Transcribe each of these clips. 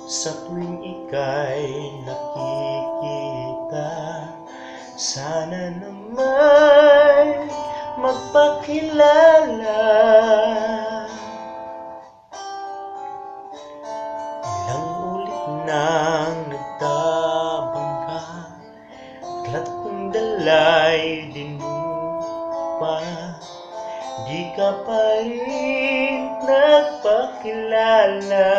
Sa tuwing ika'y nakikita, sana naman magpakilala. Ilang ulit nang nagtabang ka, bigla't kong dalay din pa, di ka pa rin nagpakilala.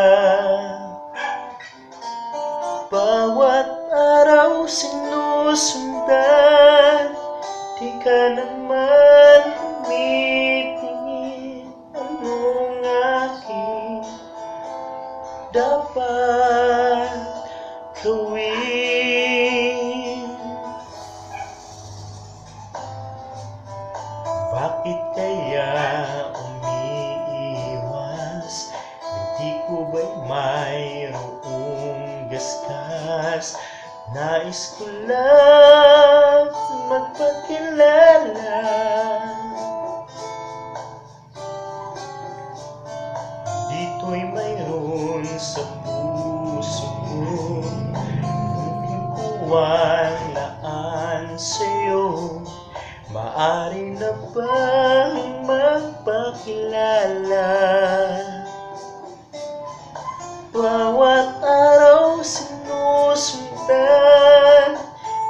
Bawat araw sinusundan, di ka naman tumitingin. Anong aking dapat gawin? Bakit kaya umiiwas? Hindi ko ba'y mayroong gasgas? Nais ko lang magpakilala. Dito'y mayroon sa puso ko, munting kuwalaan sa'yo. Maaari na bang magpakilala? Bawat araw sinusundan,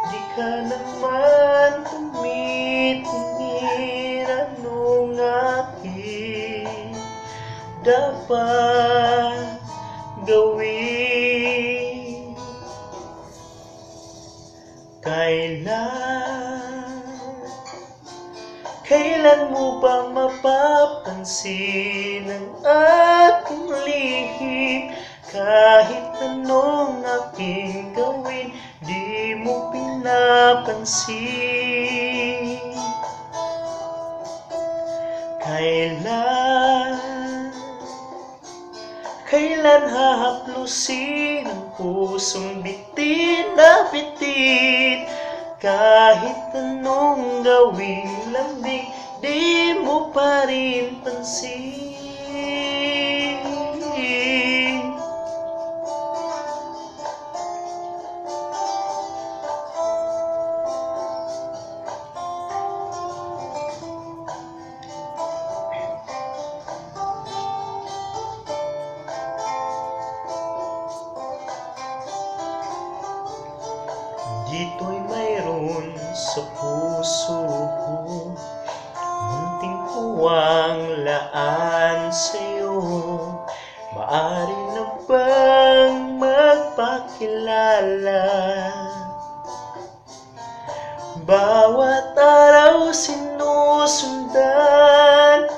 di ka naman tumitingin. Anong aking dapat gawin? Kailan mo ba mapapansin ang aking lihim? Kahit anong aking gawin, di mo pinapansin. Kailan hahaplusin ang pusong bitin na bitin? Kahit anong gawing lambing, di mo pa rin pansin. Dito'y mayroon sa puso ko, munting kuwang laan sa'yo. Maaari na bang magpakilala? Bawat araw sinusundan,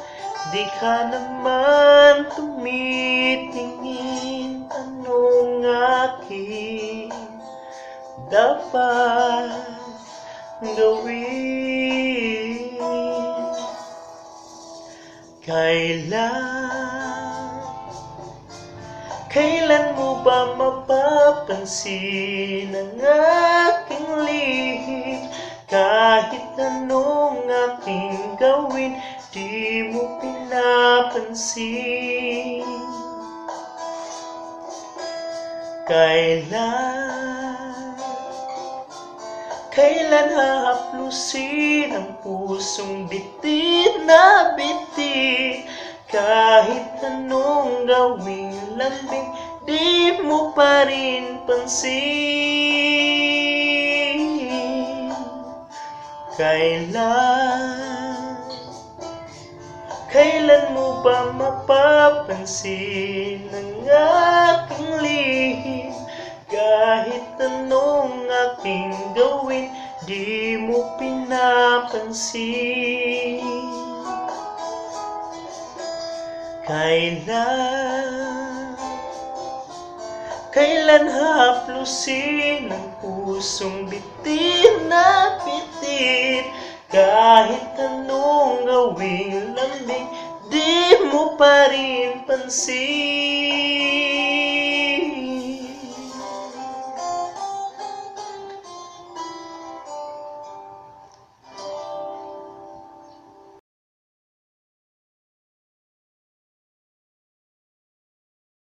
di ka naman tumitingin. Anong aking dapat gawin? Kailan mo ba mapapansin ang aking lihim? Kahit anong aking gawin, di mo pinapansin. Kailan hahaplusin ang pusong bitin na bitin? Kahit anong gawing lambing, di mo pa rin pansin. Kailan mo ba mapapansin ang aking lihim? Kahit anong aking gawin, di mo pinapansin. Kailan haplusin ang pusong bitin na bitin? Kahit anong gawing lambing, di mo pa rin pansin.